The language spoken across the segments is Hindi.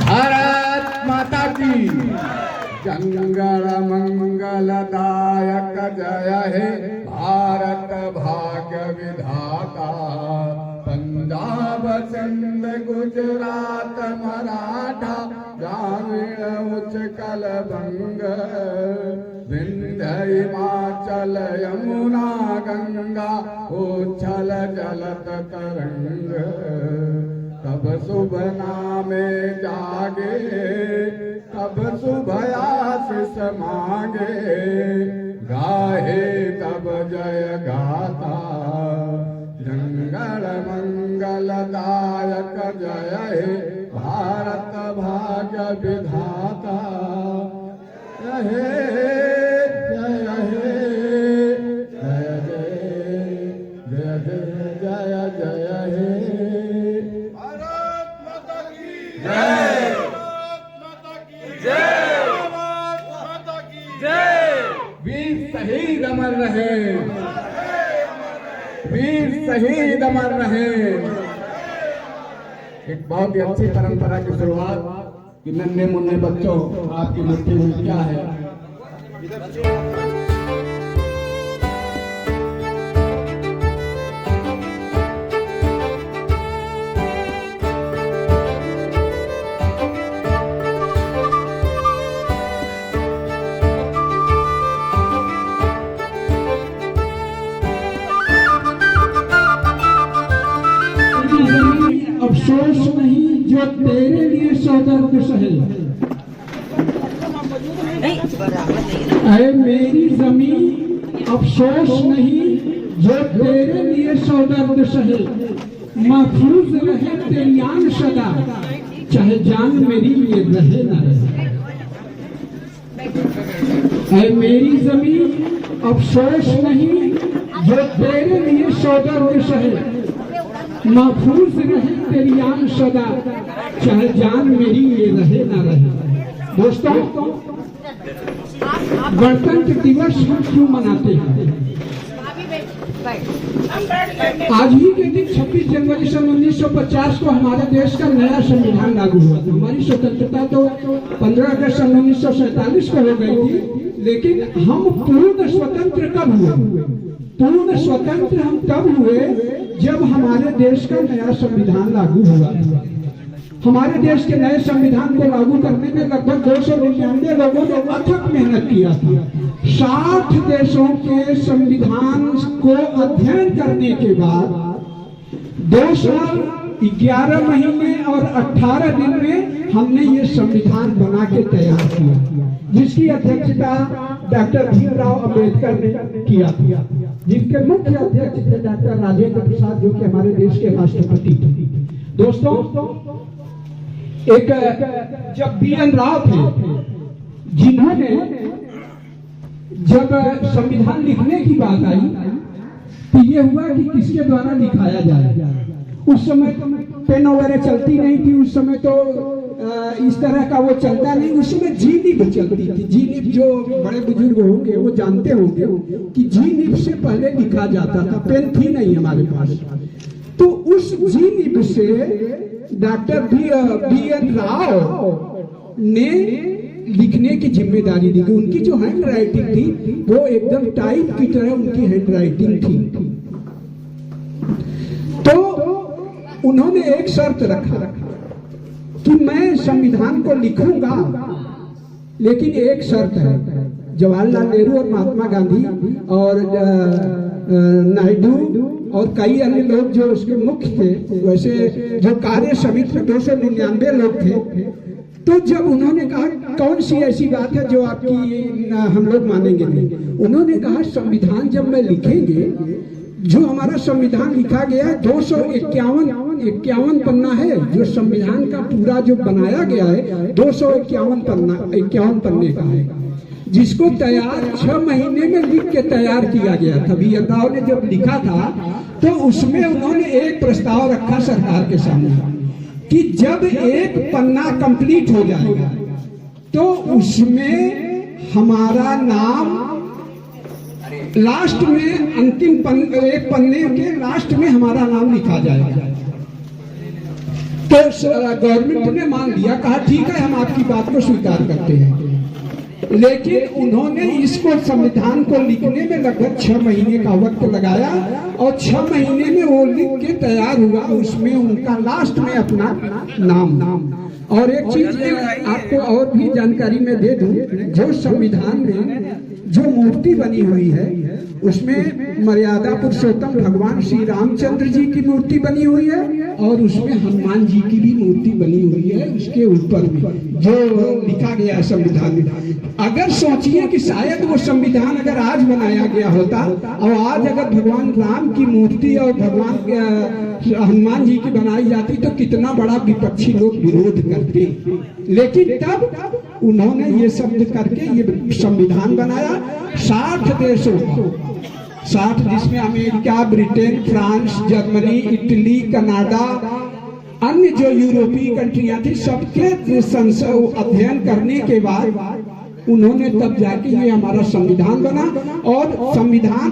भारत माता की जंगल मंगलदायक जय हे भारत भाग्य विधाता। पंजाब सिंध गुजरात मराठा ग्रामीण उत्कल बंग विंध्य हिमाचल यमुना गंगा उच्छल जलत तरंग। तब शुभ नामे जागे तब शुभ आशीष मांगे गाहे तब जय गाथा। जंगल मंगलदायक जय हे भारत भाग्य विधाता। जय हे जय हे जय जय जय जय जय हे शहीद अमर रहे, वीर शहीद अमर रहे। एक बहुत ही अच्छी परंपरा की शुरुआत कि नन्हे मुन्ने बच्चों आपकी मुट्ठी में क्या है। अफसोस नहीं जो तेरे लिए सौ दर्द सहे। अरे मेरी जमीन अफसोस नहीं जो तेरे लिए सौ दर्द सहे। महफूज रहे तेरी आन सदा चाहे जान मेरी ये रहे न रहे। अरे मेरी जमीन अफसोस नहीं जो तेरे लिए सौ दर्द सहे। महफूज रहे तेरी आन सदा चाहे जान मेरी ये रहे ना रहे। दोस्तों, गणतंत्र दिवस हम क्यों मनाते हैं? आज ही के दिन 26 जनवरी सन 1950 को हमारे देश का नया संविधान लागू हुआ था। हमारी स्वतंत्रता तो 15 अगस्त सन 1947 को हो गई थी, लेकिन हम पूर्ण स्वतंत्र कब हुए? पूर्ण स्वतंत्र हम तब हुए जब हमारे देश का नया संविधान लागू हुआ। हमारे देश के नए संविधान को लागू करने में लगभग 299 लोगों ने अथक मेहनत किया था। 60 देशों के संविधान को अध्ययन करने के बाद 2 साल 11 महीने और 18 दिन में हमने ये संविधान बना के तैयार किया, जिसकी अध्यक्षता डॉक्टर भीमराव अंबेडकर ने किया था, जिनके मुख्य अध्यक्ष थे डॉक्टर राजेंद्र प्रसाद, जो कि हमारे देश के राष्ट्रपति थे। दोस्तों, एक जब BN राव थे, जिन्होंने जब संविधान लिखने की बात आई तो ये हुआ कि किसके द्वारा लिखाया जाए। उस समय तो पेन वगैरह चलती नहीं थी, उस समय तो इस तरह का वो चलता नहीं। उस समय जीनिब चलती थी। जीनिब जो बड़े बुजुर्ग होंगे वो जानते होंगे कि जीनिब से पहले लिखा जाता था, पेन थी नहीं हमारे पास। तो उस जीनिब से डॉक्टर BN राव ने लिखने की जिम्मेदारी दी। उनकी जो हैंड राइटिंग थी वो एकदम टाइप की तरह उनकी हैंड राइटिंग थी। तो उन्होंने एक शर्त रखा कि मैं संविधान को लिखूंगा, लेकिन एक शर्त है। जवाहरलाल नेहरू और महात्मा गांधी और नायडू और कई अन्य लोग जो उसके मुख्य थे, वैसे जो कार्य समिति में 299 लोग थे। तो जब उन्होंने कहा कौन सी ऐसी बात है जो आपकी हम लोग मानेंगे नहीं, उन्होंने कहा संविधान जब मैं लिखेंगे, जो हमारा संविधान लिखा गया है 251 पन्ना है, जो संविधान का पूरा जो बनाया गया है 251 पन्ने का है, जिसको तैयार 6 महीने में लिख के तैयार किया गया था। BN राव ने जब लिखा था तो उसमें उन्होंने एक प्रस्ताव रखा सरकार के सामने कि जब एक पन्ना कंप्लीट हो जाएगा तो उसमें हमारा नाम लास्ट में अंतिम एक पन्ने के लास्ट में हमारा नाम लिखा जाएगा। तो गवर्नमेंट ने मान लिया, कहा ठीक है हम आपकी बात को स्वीकार करते हैं, लेकिन उन्होंने इसको संविधान को लिखने में लगभग 6 महीने का वक्त लगाया और 6 महीने में वो लिख के तैयार हुआ। उसमें उनका लास्ट में अपना नाम। और एक चीज आपको और भी जानकारी में दे दूं, जो संविधान में जो मूर्ति बनी हुई है उसमें मर्यादा पुरुषोत्तम भगवान श्री रामचंद्र जी की मूर्ति बनी हुई है और उसमें हनुमान जी की भी मूर्ति बनी हुई है। उसके ऊपर में जो लिखा गया है संविधान में, अगर सोचिए कि शायद वो संविधान अगर आज बनाया गया होता और आज अगर भगवान राम की मूर्ति और भगवान हनुमान जी की बनाई जाती तो कितना बड़ा विपक्षी लोग विरोध करते। लेकिन तब उन्होंने ये शब्द करके ये संविधान बनाया। 60 देशों को, 60 जिसमें America, Britain, France, Germany, Italy, Canada, अन्य जो यूरोपीय कंट्रियां थी, सबके अध्ययन करने के बाद उन्होंने तब जाके ये हमारा संविधान बना। और संविधान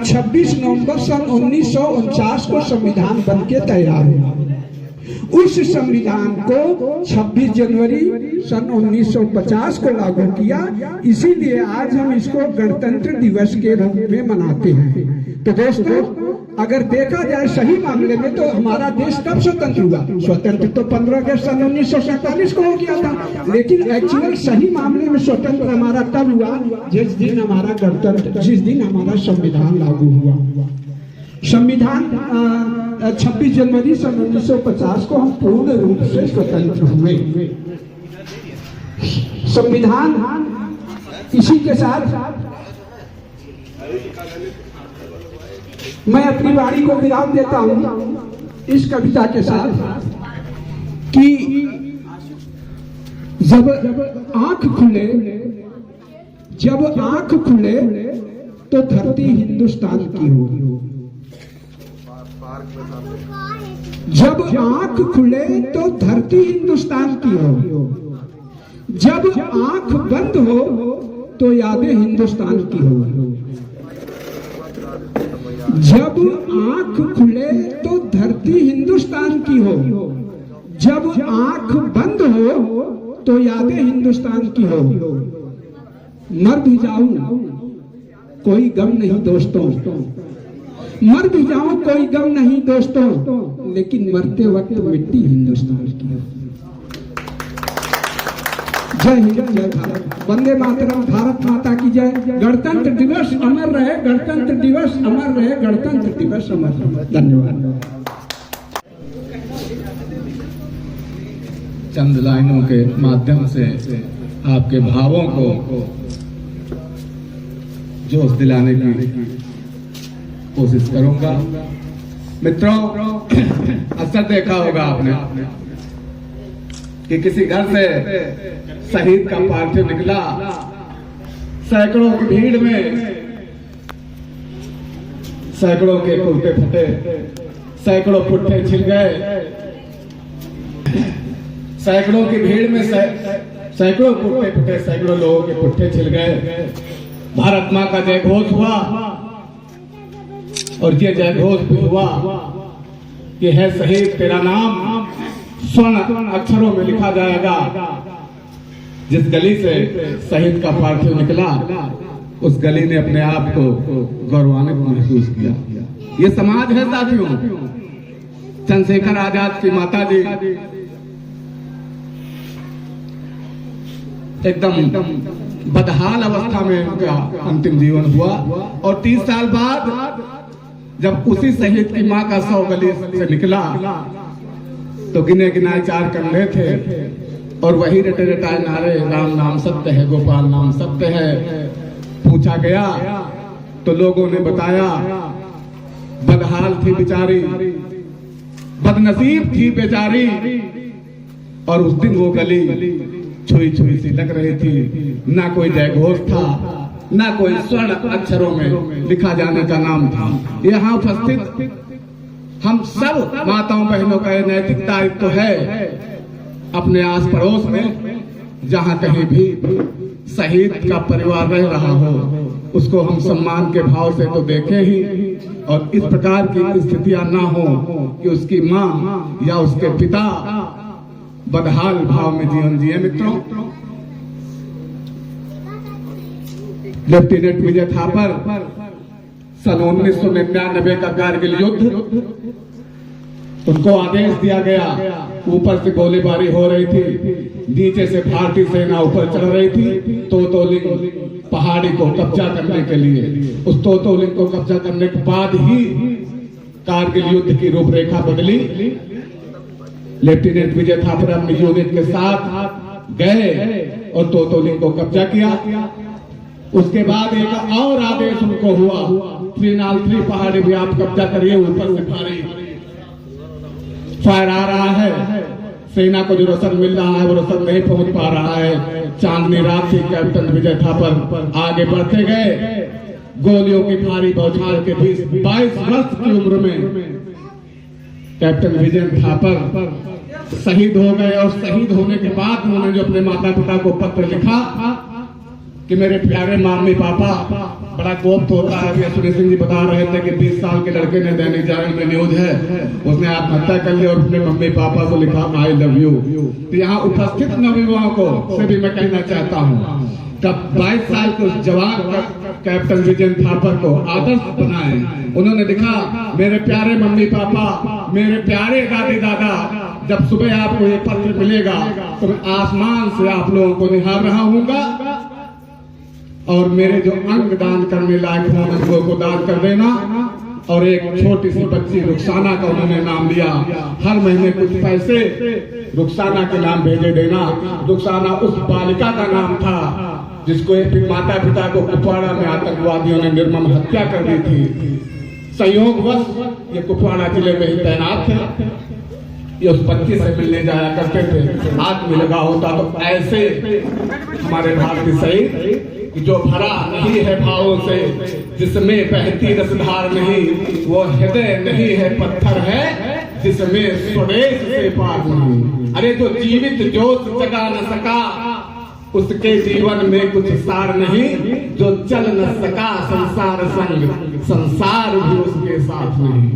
26 नवंबर सन 1949 को संविधान बन के तैयार हुआ। उस संविधान को 26 जनवरी सन 1950 को लागू किया। इसीलिए आज हम इसको गणतंत्र दिवस के रूप में मनाते हैं। तो दोस्तों, अगर देखा जाए सही मामले में तो हमारा देश कब स्वतंत्र हुआ? स्वतंत्र तो 15 अगस्त सन 1947 को हो गया था, लेकिन एक्चुअल सही मामले में स्वतंत्र हमारा तब हुआ जिस दिन हमारा गणतंत्र, जिस दिन हमारा संविधान लागू हुआ। संविधान 26 जनवरी सन 1950 को हम पूर्ण रूप से स्वतंत्र हुए। संविधान इसी के साथ मैं अपनी वाणी को विराम देता हूं इस कविता के साथ कि जब आंख खुले तो धरती हिंदुस्तान की हो। जब आंख खुले तो धरती हिंदुस्तान की हो। जब आंख बंद हो तो यादें हिंदुस्तान की हो। जब आंख खुले तो धरती हिंदुस्तान की हो। जब आंख बंद हो तो यादें हिंदुस्तान की हो। मर भी जाऊं कोई गम नहीं दोस्तों, मर भी जाऊं कोई गम नहीं दोस्तों, लेकिन मरते वक्त मिट्टी हिंदुस्तान की हो। जय हिंद, जय भारत, वंदे मातरम, भारत माता की जय। गणतंत्र दिवस अमर रहे, गणतंत्र दिवस अमर रहे, गणतंत्र दिवस अमर रहे। धन्यवाद। चंद लाइनों के माध्यम से आपके भावों को जोश दिलाने की कोशिश करूंगा। मित्रों, अक्सर देखा होगा आपने कि किसी घर से शहीद का पार्थिव निकला, सैकड़ों की भीड़ में सैकड़ों के कुर्ते फटे, सैकड़ों पुट्ठे छिल गए, सैकड़ों की भीड़ में सैकड़ों पुट्ठे फटे, सैकड़ों लोगों के पुट्ठे छिल गए। भारत माँ का जय घोष हुआ और ये जय घोष भी हुआ कि है शहीद तेरा नाम स्वर्ण अक्षरों में लिखा जाएगा। जिस गली से शहीद का पार्थिव निकला उस गली ने अपने आप को गौरवान्वित महसूस किया। ये समाज है साथियों। चंद्रशेखर आजाद की माता जी एकदम बदहाल अवस्था में उनका अंतिम जीवन हुआ और 30 साल बाद जब उसी शहीद की मां का शव गली से निकला तो गिने गिनाए 4 कंधे थे और वही रटे रटाए नारे, राम नाम सत्य है, गोपाल नाम सत्य है। पूछा गया तो लोगों ने बताया बदहाल थी बेचारी, बदनसीब थी बेचारी। और उस दिन वो गली छुई छुई सी लग रही थी। ना कोई जय घोष था, ना कोई स्वर्ण अक्षरों में लिखा जाने का नाम था। यहाँ उपस्थित हम सब माताओं बहनों का नैतिक दायित्व तो है अपने आस पड़ोस में जहाँ कहीं भी शहीद का परिवार रह रहा हो, उसको हम सम्मान के भाव से तो देखें ही, और इस प्रकार की स्थितियां ना हो कि उसकी माँ या उसके पिता बदहाल भाव में जीवन जिए। मित्रों, लेफ्टिनेंट विजय थापर सन 1999 का कारगिल युद्ध, उनको आदेश दिया गया, ऊपर से गोलीबारी हो रही थी, नीचे से भारतीय सेना ऊपर चढ़ रही थी तोतोलिंग पहाड़ी को कब्जा करने के लिए। उस तोतोलिंग को कब्जा करने के बाद ही कारगिल युद्ध की रूपरेखा बदली। लेफ्टिनेंट विजय थापर अपनी यूनिट के साथ गए और तोतोलिंग को कब्जा किया। उसके बाद एक और आदेश उनको हुआ, 3 पहाड़ी भी आप कब्जा करिए, ऊपर से फायर आ रहा है, सेना को जो रसद मिल रहा है वो रसद नहीं पहुंच पा रहा है। चांदनी रात से कैप्टन विजय थापर आगे बढ़ते गए, गोलियों की भारी बौछार के बीच 22 वर्ष की उम्र में कैप्टन विजय थापर शहीद हो गए। और शहीद होने के बाद उन्होंने जो अपने माता पिता को पत्र लिखा कि मेरे प्यारे मम्मी पापा, बड़ा कोप होता है। यशवंत सिंह जी बता रहे थे कि 20 साल के लड़के ने दैनिक जागरण में न्यूज है, उसने आत्महत्या कर ली और अपने मम्मी पापा को लिखा आई लव यू। तो यहाँ उपस्थित नवयुवाओं को से भी मैं कहना चाहता हूँ, तब 22 साल के उस जवान कैप्टन विजय थापर को आदर्श बनाए। उन्होंने लिखा, मेरे प्यारे मम्मी पापा, मेरे प्यारे दादी दादा, जब सुबह आपको ये पत्र मिलेगा तो मैं आसमान से आप लोगों को निहार रहा हूँगा, और मेरे जो अंग दान करने लायक हों अंगों को दान कर देना। और एक छोटी सी बच्ची रुखसाना का उन्होंने नाम लिया, हर महीने कुछ पैसे रुखसाना के नाम भेजे देना। रुखसाना उस बालिका का नाम था जिसको एक माता पिता को कुपवाड़ा में आतंकवादियों ने निर्मम हत्या कर दी थी। संयोगवश ये कुपवाड़ा जिले में ही तैनात थे। ये उस बच्ची से मिलने जाया करते थे, हाथ में लगा होता तो ऐसे हमारे भारतीय शहीद जो भरा नहीं है भावों से, जिसमें बहती रसधार नहीं, वो हृदय नहीं है पत्थर है, जिसमें स्वदेश से पार नहीं। अरे जो जीवित जोश जगा न सका, उसके जीवन में कुछ सार नहीं। जो चल न सका संसार संग, संसार भी उसके साथ नहीं।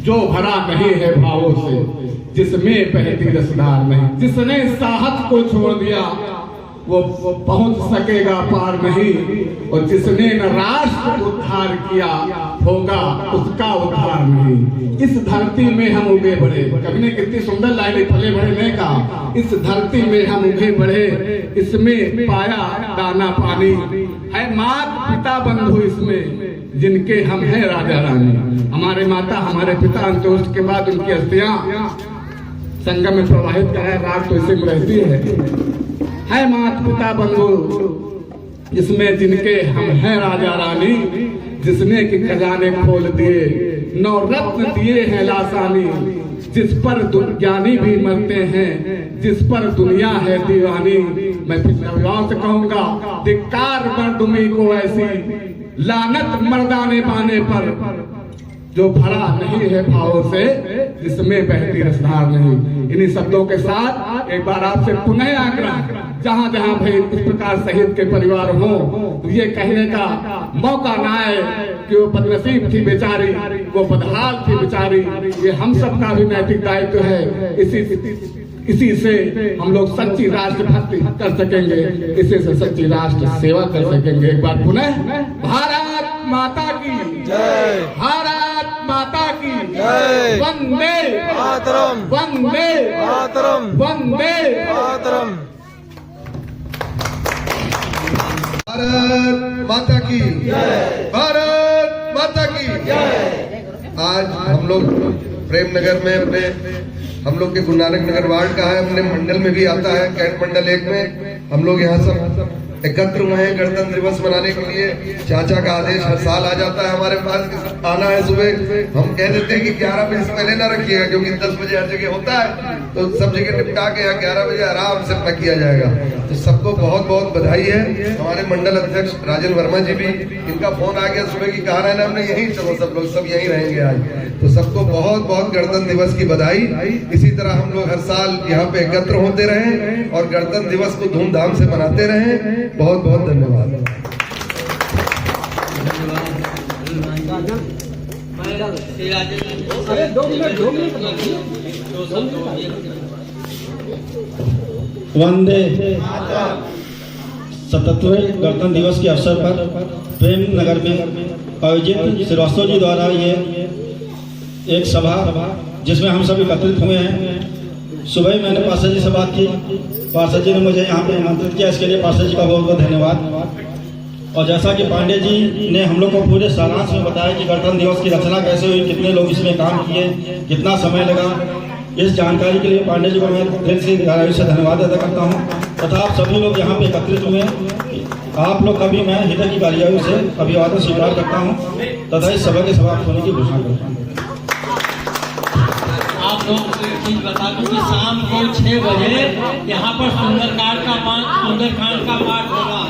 जो भरा नहीं है भावों से, जिसमें बहती रसधार नहीं, जिसने साहस को छोड़ दिया वो पहुंच सकेगा पार नहीं। और जिसने न राष्ट्र उद्धार किया होगा उसका उद्धार नहीं। इस धरती में हम उगे बढ़े, कवि ने कितनी सुंदर लाइनें फले भरे ने कहा, इस धरती में हम उगे बढ़े, इसमें पाया दाना पानी, है मात पिता बंधु इसमें, जिनके हम हैं राजा रानी। हमारे माता हमारे पिता अंत्योष्ट के बाद उनकी अस्थियां संगम में प्रवाहित कराए, रात तो इसी में रहती है मात पिता बंधु जिसमें जिनके हम हैं राजा रानी, जिसने कि खजाने खोल दिए, 9 रत्न दिए हैं लासानी, जिस पर ज्ञानी भी मरते हैं, जिस पर दुनिया है दीवानी। मैं फिर नौजवान से कहूंगा, धिक्कार मर्दुमी को ऐसी, लानत मर्दाने पाने पर, जो भरा नहीं है भावों से, जिसमें बहती रसधार नहीं। इन्हीं शब्दों के साथ एक बार आपसे पुनः आग्रह, जहां जहां भाई इस प्रकार शहीद के परिवार हो, तो ये कहने का मौका ना आए कि वो बदनसीब थी बेचारी, वो बदहाल थी बेचारी। ये हम सबका भी नैतिक दायित्व है। इसी से हम लोग सच्ची राष्ट्र भक्ति कर सकेंगे, इसी से सच्ची राष्ट्र सेवा कर सकेंगे। एक बार पुनः भारत माता की जय, भारत माता की जय, वंदे मातरम, वंदे मातरम, वंदे मातरम। भारत माता की जय, भारत माता की जय। आज हम लोग प्रेमनगर में अपने, हम लोग के गुरु नानक नगर वार्ड का है, अपने मंडल में भी आता है, कैंट मंडल 1 में हम लोग यहाँ सब एकत्र हुए हैं गणतंत्र दिवस मनाने के लिए। चाचा का आदेश हर साल आ जाता है हमारे पास कि आना है सुबह। हम कह देते हैं कि 11 बजे से पहले ना रखिएगा, क्योंकि 10 बजे हर जगह होता है, तो सब जगह निपटा के यहाँ 11 बजे आराम से अपना किया जाएगा। तो सबको बहुत बहुत बधाई है। हमारे मंडल अध्यक्ष राजन वर्मा जी भी, इनका फोन आ गया सुबह की, कहा रहना हमने यहीं, चलो सब लोग सब यहीं रहेंगे आज। तो सबको बहुत बहुत गणतंत्र दिवस की बधाई। इसी तरह हम लोग हर साल यहाँ पे एकत्र होते रहें और गणतंत्र दिवस को धूमधाम से मनाते रहें। बहुत बहुत धन्यवाद। वंदे 77वें गणतंत्र दिवस के अवसर पर प्रेम नगर में आयोजित श्रीवास्तव जी द्वारा ये एक सभा जिसमें हम सब एकत्रित हुए हैं। सुबह ही मैंने पार्षद जी से बात की, पार्षद जी ने मुझे यहाँ पे आमंत्रित किया, इसके लिए पार्षद जी का बहुत बहुत धन्यवाद। और जैसा कि पांडे जी ने हम लोग को पूरे सारांश में बताया कि गणतंत्र दिवस की रचना कैसे हुई, कितने लोग इसमें काम किए, कितना समय लगा, इस जानकारी के लिए पांडे जी को मैं दिल से गहराई से धन्यवाद अदा करता हूँ। तथा आप सभी लोग यहाँ पे एकत्रित हुए, आप लोग का भी मैं हृदय की गहराइयों से अभिवादन स्वीकार करता हूँ तथा इस सभा के समाप्त होने की घोषणा करता हूँ। आप लोगों को एक चीज बता दूं कि शाम को 6 बजे यहाँ पर सुंदरकांड का पाठ होगा।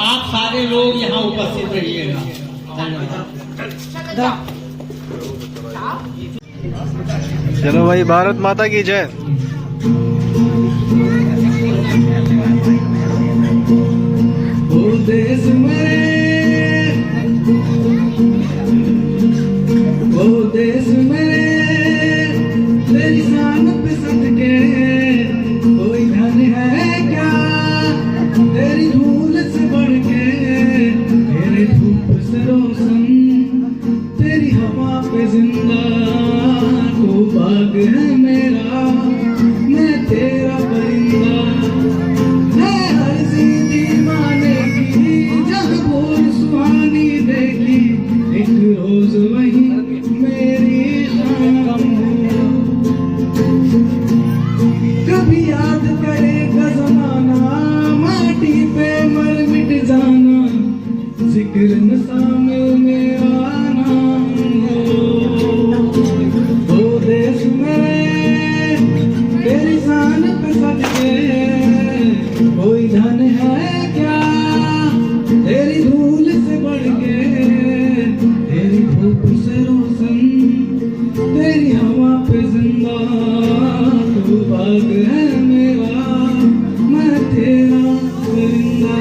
आप सारे लोग यहाँ उपस्थित रहिएगा। धन्यवाद। चलो भाई, भारत माता की जय। ओ देश में, ओ देश में तेरी शान पे सदके कोई धन है क्या, तेरी धूल से बढ़ के, तेरे धूप से रोशन, तेरी हवा पे जिंदा, तू बाग है मेरा, मैं तेरा परिंदा। मैं हर जिंदगी माने की जब बोल सुहानी देखी, एक रोज वही मेरी शाम। कभी याद करेगा जमाना, माटी पे मर मिट जाना, जिक्र न शामिल में आना। ओ देश में तेरी शान पे सदके कोई धन है क्या, तेरी धूल से बढ़ के, तेरी धूप से रोशन, तेरी हवा पे जिंदा, तू बाग है मेरा, मैं तेरा परिंदा।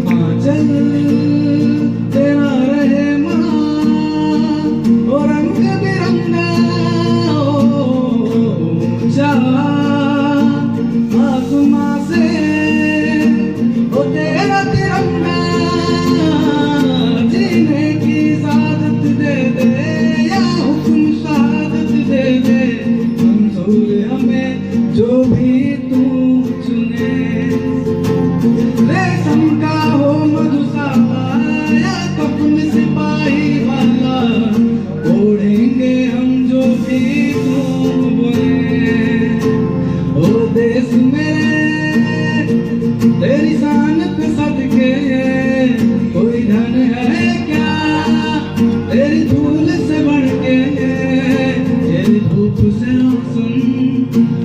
आंचल तेरा रहे माँ, ओ रंग बिरंगा, ऊंचा आसमां से ओ तेरा तिरंगा, जीने की सादत दे दे या हुक्म शहादत दे दे, मंजूर हमें जो भी तू चुने। रेशम का हो मधुशाला या कफन सिपाही वाला, ओढ़ेंगे हम जो भी तू बोले। ओ देश मेरे तेरी शान पे सदके कोई धन है क्या, तेरी धूल से बढ़ के, तेरी धूप से रोशन,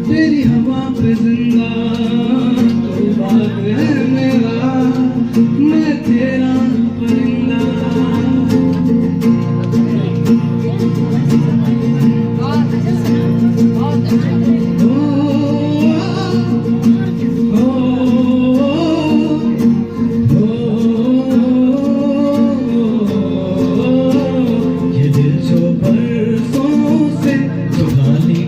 तेरी हवा पे जिंदा, तू बाग है मेरा, मैं तेरा परिंदा। ये दिल जो बरसों से जो खाली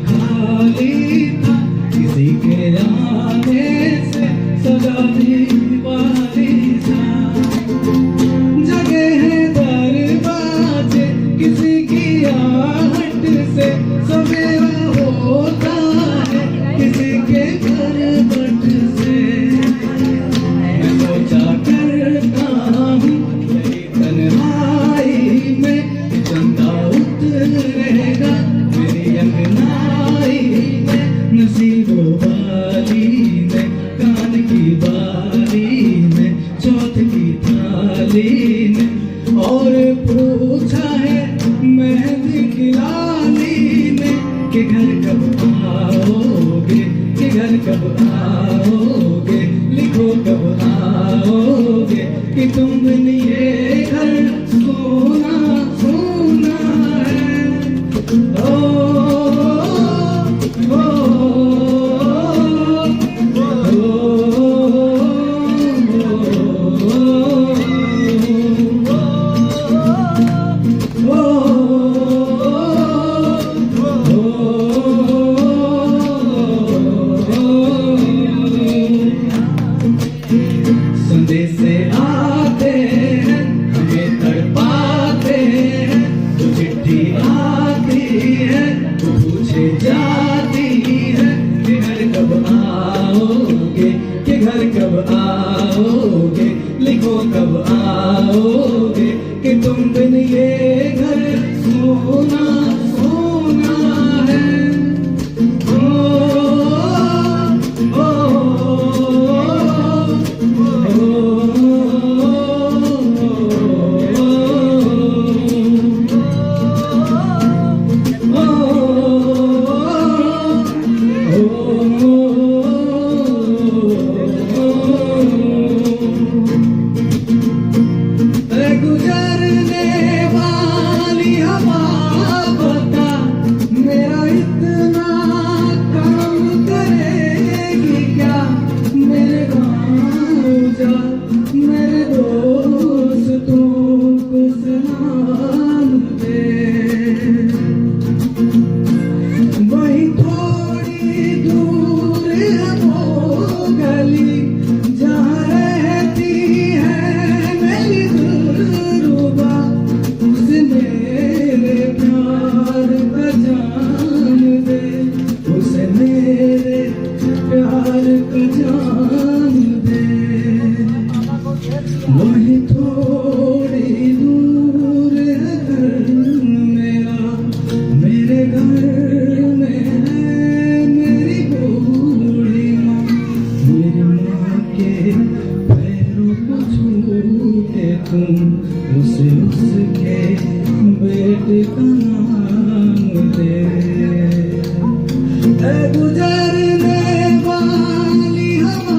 गुजरने वाली हवा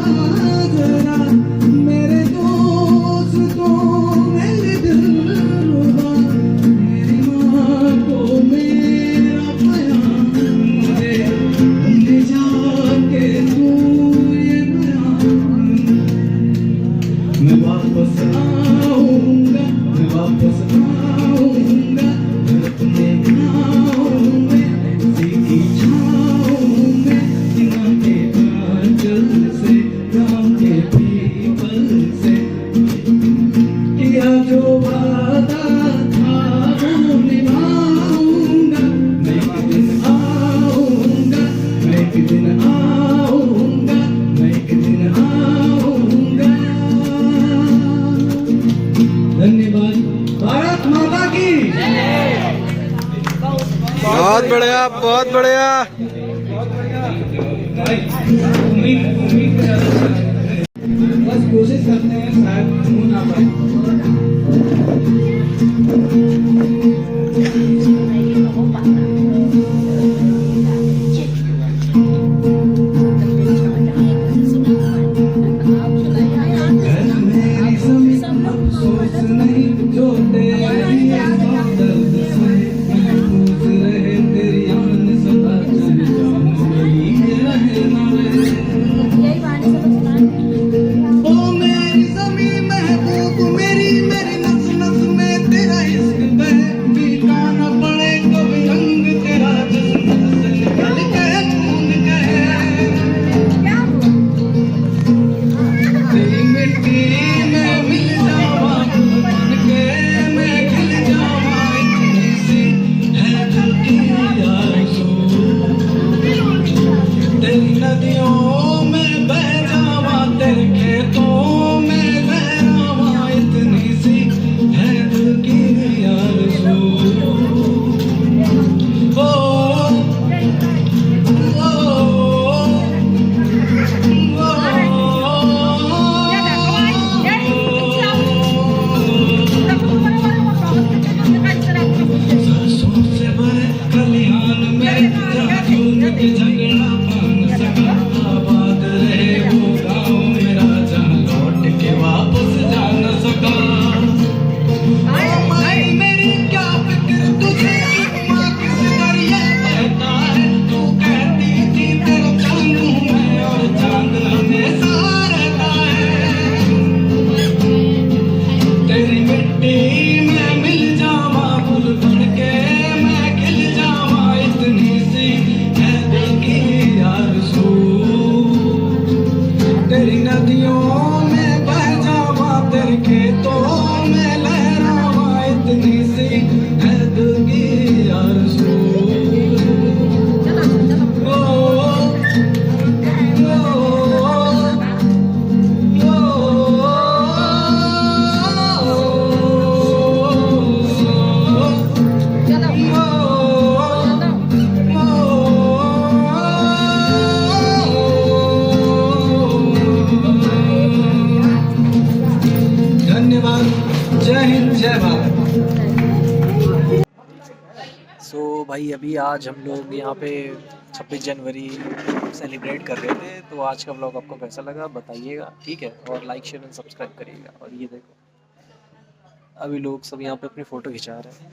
जरा मेरे दोस्तों मेरे दिलरुबा मेरी माँ को मेरा प्यार दे ले जाके तू ये प्यार मैं वापस आऊंगा मैं वापस आऊंगा अपने गाँव में सीधी छाँव में सीमा के आंचल से गाँव के पीपल से किया जो वादा था वो निभाऊंगा मैं एक दिन आऊंगा मैं एक दिन आऊंगा मैं एक दिन आऊंगा। धन्यवाद। भारत माता की बहुत बढ़िया, बहुत बढ़िया। बस कोशिश करते हैं शायद हो ना पाए। मेरी ज़मीं अफसोस नहीं जो तेरी दर्द से महफूज रहे तेरी आन सदा चल जान मेरी रहे ना रहे। ओ मेरी ज़मीं महबूब मेरी मेरी नस नस में तेरा इश्क बहे पीना न पड़े कभी रंग तेरा जिस्म से निकल के खून कहे तेरी मिट्टी में मिल जावा बन के मैं खिल जावा इतनी सी है दिल की आरज़ू तेरी नदियों में बह जावा तेरे खेतों में लहरावा इतनी सी है दिल की आरज़ू। ओ सरसों से भरे खलिहान में जहाँ खून के झगड़ा पान सका आबाद रहे वो गाँव मेरा जहाँ लौट के वापस जा न सका। माई मेरी क्या फिक्र तुझे माँ किस दरिया बहता है तू कहती थी तेरा चांद हूँ मैं और चांद हमेशा रहता है तेरी मिट्टी में मिल जावा फूल बन के मैं खिल जावा इतनी सी है दिल की आरज़ू तेरी नदियों में बह जावा तेरे खेतों में लहरावा इतनी सी है दिल की आरज़ू। ओ धन्यवाद। जय हिंद जय भारत। सो भाई अभी आज हम लोग यहाँ पे 26 जनवरी सेलिब्रेट कर रहे थे। तो आज का व्लॉग आपको कैसा लगा बताइएगा, ठीक है। और लाइक शेयर एंड सब्सक्राइब करिएगा। और ये देखो अभी लोग सब यहाँ पे अपनी फ़ोटो खिंचा रहे हैं।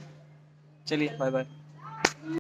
चलिए बाय बाय।